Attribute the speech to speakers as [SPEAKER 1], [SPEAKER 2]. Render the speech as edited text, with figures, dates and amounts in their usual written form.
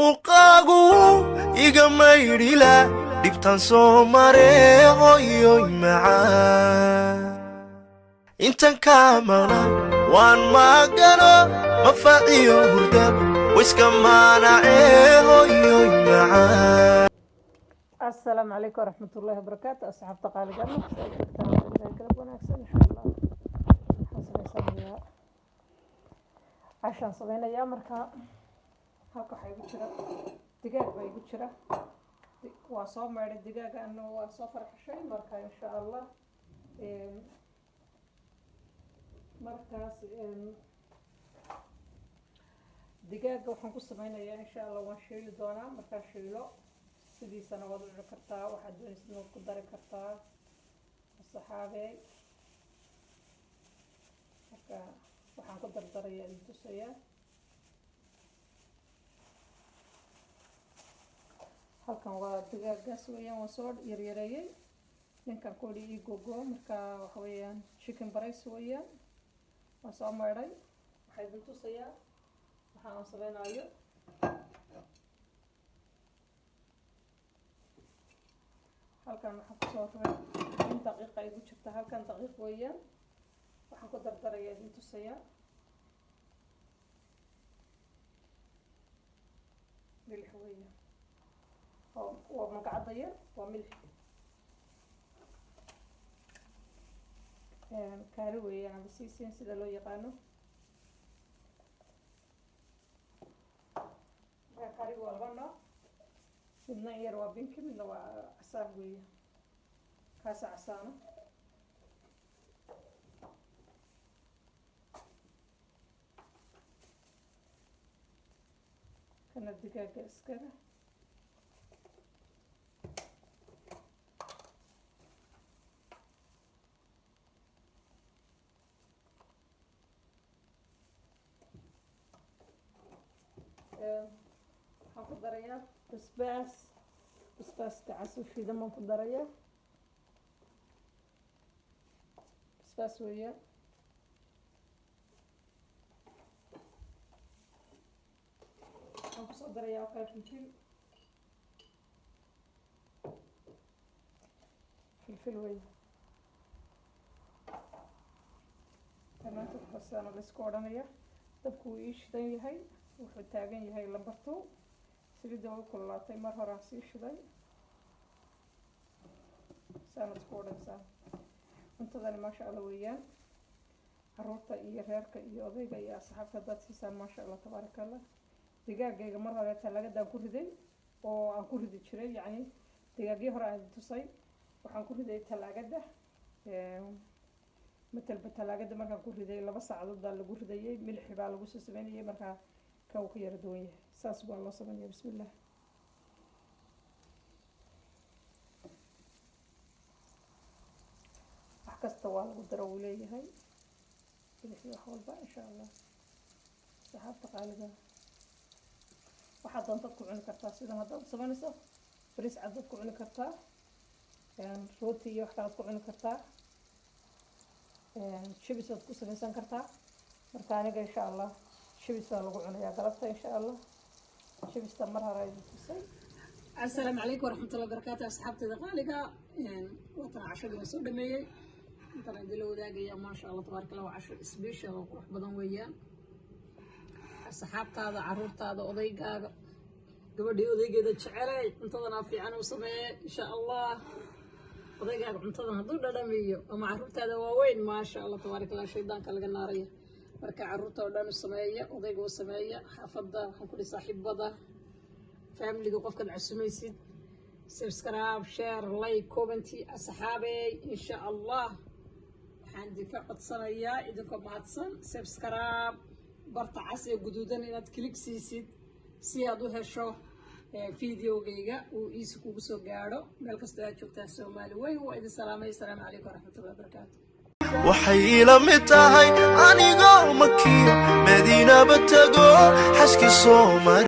[SPEAKER 1] muuqaagu iga maydhila dhibtan soo maree hooyoy macaan intan kaa maqnaan waan maagano mafaaciyo hurdab wiska maanacee hooyoy macaan.
[SPEAKER 2] السلام عليكم ورحمة الله وبركاته. أصحاب تقالي قلنا قلب ونكسر إن شاء الله حسنا يسميها عشان صبينا يا مركا هاكو حيقول شرا دقاق بيقول شرا وصوم معي الدقاق أنه وصفر شيء مركا إن شاء الله مركز دقاق وحنقول صبينا يا إن شاء الله ونشيل دونا مركا شيلو sidiisana waad u cuni kartaa waxaad doonaysid waad ku dari kartaa saxaabey marka waxaan ku dardarayaa idin tusayaa halkan waa digaaggaas weeyaan waan soo yaryareeyey ninkan koodhi ii gogo marka waxa weeyaan chicken brace weeyaan waan soo maydhay waxaan idin tusayaa waxaan samaynayo halkan waxaan ku soo rubay in daqiiqa ay ku jirta halkan daqiiq weeyaan waxaan ku dardarayaa idin tusayaa milix weeyaan oo magacada yar waa milix kaari weeyaan ama siisiin sida loo yaqaano kaariga waa laba nooc midna yar waa binki midna waa casaan weeye kaasa casaano kana digaaga iskale waxaan ku darayaa basbaaska cas shiidan baan ku darayaa basbaas weeyaan waxaan kusoo darayaa oo kale filfil weeyaan tamaanto basaana la isku odhanaya dabku wuu ii shidan yahay wuxuu taagan yahay lambarto saliidda way kululaatay mar horaan sii shiday saanad ku odhanaysaa cuntadani maasha allah weeyaan caruurta iyo reerka iyo odayga iyo asxaabta haddaad siisaan maasha allah tabaaraka allah digaagayga mar hore talaagadan ku riday oo aan ku ridi jiray yacni digaaggii hore aan tusay waxaan ku riday talaagada matalba talaagada markaan ku riday 2 saacadood baa lagu ridayay milixi baa lagu soo sameynayay markaa كاو كير دويه ساس والله سمعني بسم الله حكست والله قدر وليه هاي اللي حول بقى ان شاء الله صحاب تقاليدا واحد انت كعون كرتا سيده هذا سمعنيسو بريس عدد كعون كرتا يعني روتي وحكا كعون كرتا شبيس ku samaysan kartaa marka aniga insha Allah شبيسة لقوا عنايا قربتها إن شاء الله شبيسة مرة رايد تصير.
[SPEAKER 3] السلام عليكم ورحمة الله وبركاته أصحابتي دقالقة يعني وطن عشر يسود مية ترى دلو ذاقية ما شاء الله تبارك الله 10 سبيشة وروح بدن وياه أصحابتي هذا عرورتي هذا أضيقة قبل أضيقة إذا شعري انتظرنا في عنو سمية إن شاء الله أضيقة انتظرنا هذول دلمية ومع عرورتي هذا وين ما شاء الله تبارك الله شيطان كالقى النارية marka caruurta oo dhan sameeya odayga oo sameeya xafada waxaan ku saaxiibada family-ga qofka casumaysid subscribe share like comment asxaabay insha Allah waxaan idinka codsanayaa idinka mahadsan subscribe barta cas ee guduudan inaad click siisid si aad u hesho videogayga uu isu kugu soo gaaro meel kasta aad joogtaa Soomaali weyn waa idin salaamay assalaamu calaykum waraxmatullaahi wabarakaatuh
[SPEAKER 1] waxay la mid tahay anigoo makiyo madiina batago xaski Soomaali